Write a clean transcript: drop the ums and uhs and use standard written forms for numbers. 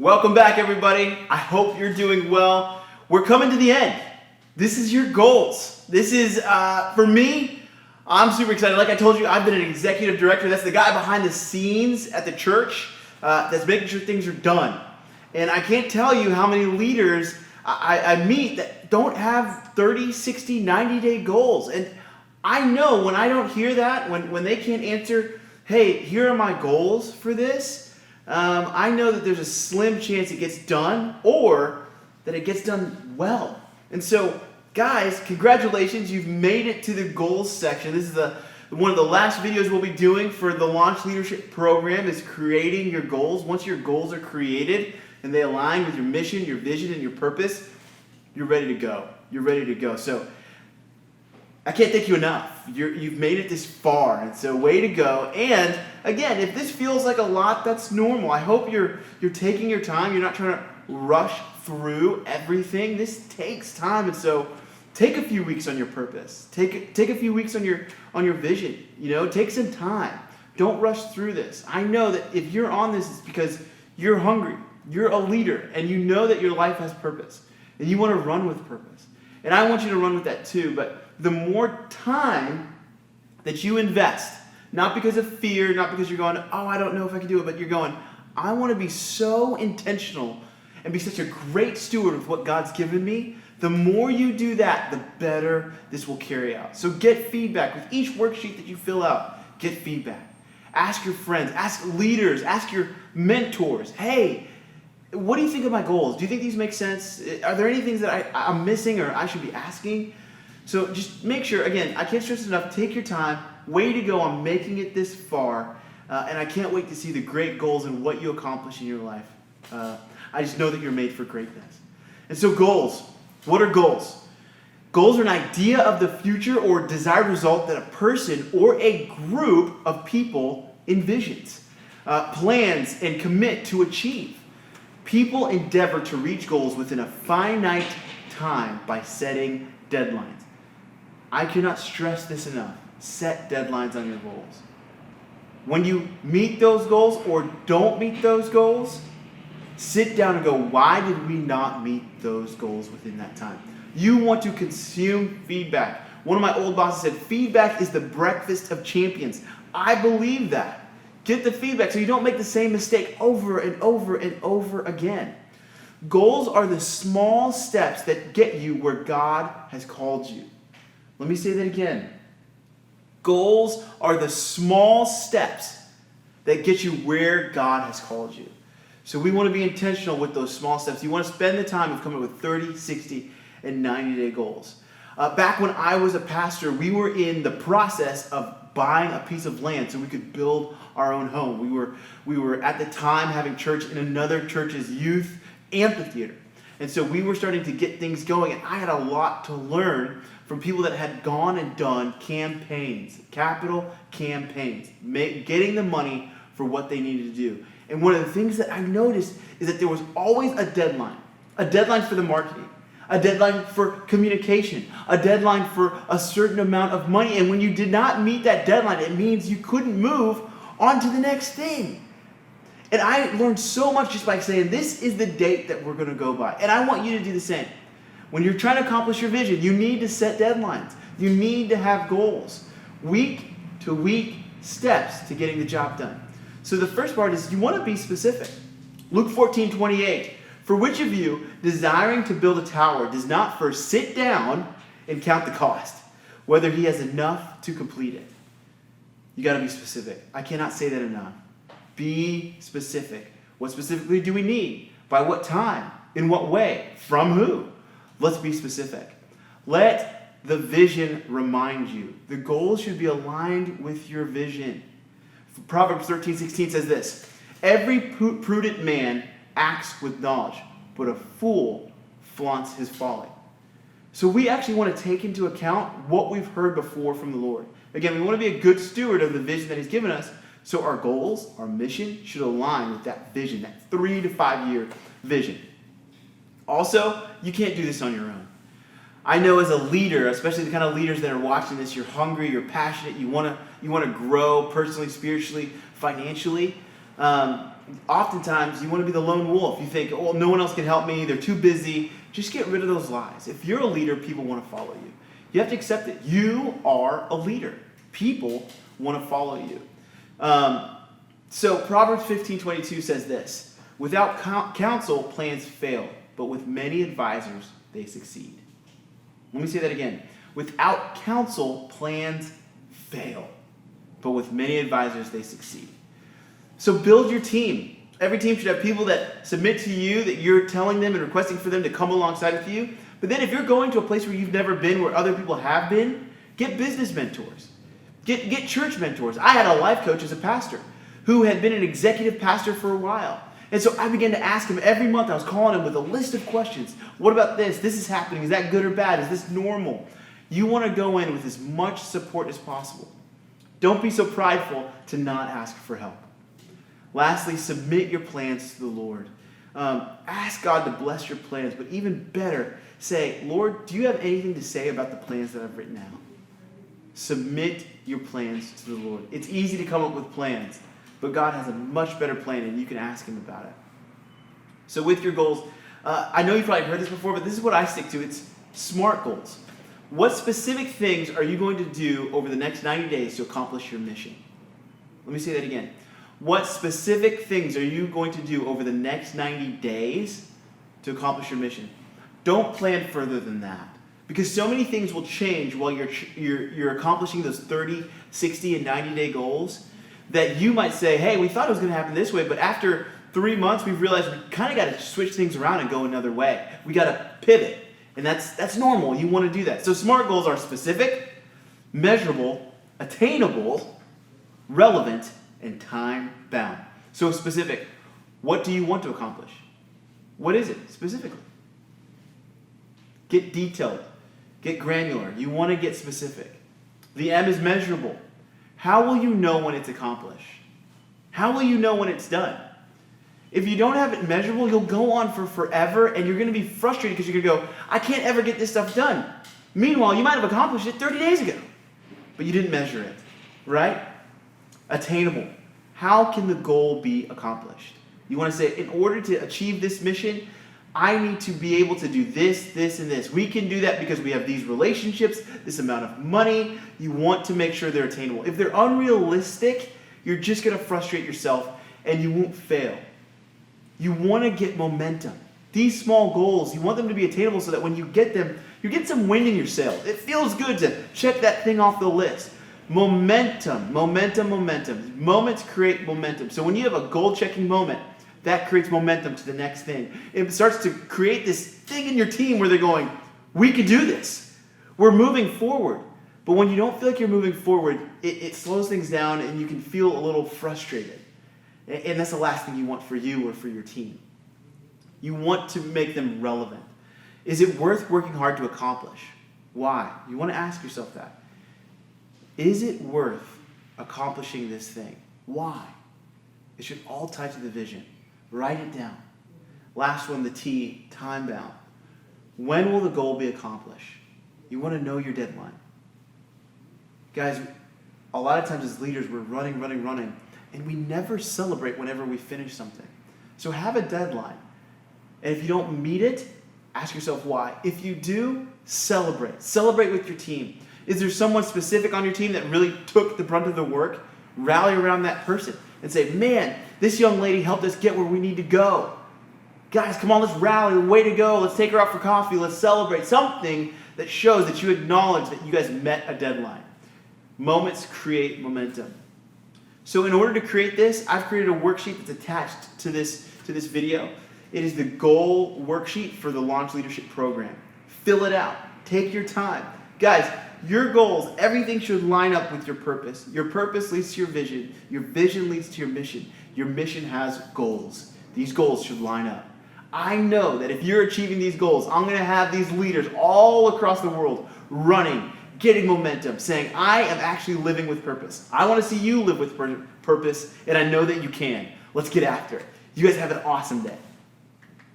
Welcome back, everybody. I hope you're doing well. We're coming to the end. This is your goals. This is, for me, I'm super excited. Like I told you, I've been an executive director. That's the guy behind the scenes at the church that's making sure things are done. And I can't tell you how many leaders I meet that don't have 30, 60, 90-day goals. And I know when I don't hear that, when they can't answer, hey, here are my goals for this, I know that there's a slim chance it gets done or that it gets done well. And so, guys, congratulations. You've made it to the goals section. This is one of the last videos we'll be doing for the Launch Leadership Program is creating your goals. Once your goals are created and they align with your mission, your vision, and your purpose, you're ready to go. You're ready to go. So I can't thank you enough. You've made it this far, and so way to go. And again, if this feels like a lot, that's normal. I hope you're taking your time. You're not trying to rush through everything. This takes time, and so take a few weeks on your purpose. Take a few weeks on your vision. Take some time. Don't rush through this. I know that if you're on this, it's because you're hungry. You're a leader, and you know that your life has purpose, and you want to run with purpose. And I want you to run with that too, but the more time that you invest, not because of fear, not because you're going, oh, I don't know if I can do it, but you're going, I want to be so intentional and be such a great steward of what God's given me, the more you do that, the better this will carry out. So get feedback. With each worksheet that you fill out, get feedback. Ask your friends, ask leaders, ask your mentors, hey, what do you think of my goals? Do you think these make sense? Are there any things that I'm missing or I should be asking? So just make sure, again, I can't stress enough, take your time, way to go on making it this far, and I can't wait to see the great goals and what you accomplish in your life. I just know that you're made for greatness. And so goals, what are goals? Goals are an idea of the future or desired result that a person or a group of people envisions, plans, and commit to achieve. People endeavor to reach goals within a finite time by setting deadlines. I cannot stress this enough. Set deadlines on your goals. When you meet those goals or don't meet those goals, sit down and go, why did we not meet those goals within that time? You want to consume feedback. One of my old bosses said, feedback is the breakfast of champions. I believe that. Get the feedback so you don't make the same mistake over and over and over again. Goals are the small steps that get you where God has called you. Let me say that again. Goals are the small steps that get you where God has called you. So we want to be intentional with those small steps. You want to spend the time of coming up with 30, 60, and 90-day goals. Back when I was a pastor, we were in the process of buying a piece of land so we could build our own home. We were at the time having church in another church's youth amphitheater. And so we were starting to get things going, and I had a lot to learn from people that had gone and done campaigns, capital campaigns, getting the money for what they needed to do. And one of the things that I noticed is that there was always a deadline for the marketing, a deadline for communication, a deadline for a certain amount of money. And when you did not meet that deadline, it means you couldn't move on to the next thing. And I learned so much just by saying, this is the date that we're going to go by. And I want you to do the same. When you're trying to accomplish your vision, you need to set deadlines. You need to have goals. Week to week steps to getting the job done. So the first part is you want to be specific. Luke 14:28. For which of you, desiring to build a tower, does not first sit down and count the cost, whether he has enough to complete it? You got to be specific. I cannot say that enough. Be specific. What specifically do we need? By what time? In what way? From who? Let's be specific. Let the vision remind you. The goals should be aligned with your vision. Proverbs 13:16 says this, every prudent man acts with knowledge, but a fool flaunts his folly. So we actually want to take into account what we've heard before from the Lord. Again, we want to be a good steward of the vision that He's given us, so our goals, our mission should align with that vision, that 3 to 5 year vision. Also, you can't do this on your own. I know as a leader, especially the kind of leaders that are watching this, you're hungry, you're passionate, you want to grow personally, spiritually, financially. Oftentimes, you want to be the lone wolf. You think, oh, no one else can help me. They're too busy. Just get rid of those lies. If you're a leader, people want to follow you. You have to accept it. You are a leader. People want to follow you. So Proverbs 15:22 says this: without counsel, plans fail, but with many advisors, they succeed. Let me say that again. Without counsel, plans fail, but with many advisors, they succeed. So build your team. Every team should have people that submit to you, that you're telling them and requesting for them to come alongside with you. But then if you're going to a place where you've never been, where other people have been, get business mentors. Get church mentors. I had a life coach as a pastor who had been an executive pastor for a while. And so I began to ask him every month. I was calling him with a list of questions. What about this? This is happening. Is that good or bad? Is this normal? You want to go in with as much support as possible. Don't be so prideful to not ask for help. Lastly, submit your plans to the Lord. Ask God to bless your plans, but even better, say, Lord, do you have anything to say about the plans that I've written out? Submit your plans to the Lord. It's easy to come up with plans, but God has a much better plan, and you can ask Him about it. So with your goals, I know you've probably heard this before, but this is what I stick to. It's SMART goals. What specific things are you going to do over the next 90 days to accomplish your mission? Let me say that again. What specific things are you going to do over the next 90 days to accomplish your mission? Don't plan further than that, because so many things will change while you're accomplishing those 30, 60, and 90-day goals that you might say, hey, we thought it was going to happen this way, but after 3 months, we've realized we kind of got to switch things around and go another way. We got to pivot, and that's normal. You want to do that. So SMART goals are specific, measurable, attainable, relevant, and time-bound. So specific, what do you want to accomplish? What is it specifically? Get detailed. Get granular. You want to get specific. The M is measurable. How will you know when it's accomplished? How will you know when it's done? If you don't have it measurable, you'll go on for forever, and you're going to be frustrated because you're going to go, I can't ever get this stuff done. Meanwhile, you might have accomplished it 30 days ago, but you didn't measure it, right? Attainable. How can the goal be accomplished? You want to say, in order to achieve this mission, I need to be able to do this, this, and this. We can do that because we have these relationships, this amount of money. You want to make sure they're attainable. If they're unrealistic, you're just going to frustrate yourself and you won't fail. You want to get momentum. These small goals, you want them to be attainable so that when you get them, you get some wind in your sails. It feels good to check that thing off the list. Momentum, momentum, momentum. Moments create momentum. So when you have a goal-checking moment, that creates momentum to the next thing. It starts to create this thing in your team where they're going, we can do this. We're moving forward. But when you don't feel like you're moving forward, it slows things down and you can feel a little frustrated. And that's the last thing you want for you or for your team. You want to make them relevant. Is it worth working hard to accomplish? Why? You want to ask yourself that. Is it worth accomplishing this thing? Why? It should all tie to the vision. Write it down. Last one, the T, time bound. When will the goal be accomplished? You want to know your deadline. Guys, a lot of times as leaders, we're running, and we never celebrate whenever we finish something. So have a deadline. And if you don't meet it, ask yourself why. If you do, celebrate. Celebrate with your team. Is there someone specific on your team that really took the brunt of the work? Rally around that person and say, man, this young lady helped us get where we need to go. Guys, come on, let's rally. Way to go. Let's take her out for coffee. Let's celebrate. Something that shows that you acknowledge that you guys met a deadline. Moments create momentum. So in order to create this, I've created a worksheet that's attached to this video. It is the goal worksheet for the Launch Leadership Program. Fill it out. Take your time. Guys, your goals, everything should line up with your purpose. Your purpose leads to your vision. Your vision leads to your mission. Your mission has goals. These goals should line up. I know that if you're achieving these goals, I'm going to have these leaders all across the world running, getting momentum, saying, I am actually living with purpose. I want to see you live with purpose, and I know that you can. Let's get after it. You guys have an awesome day.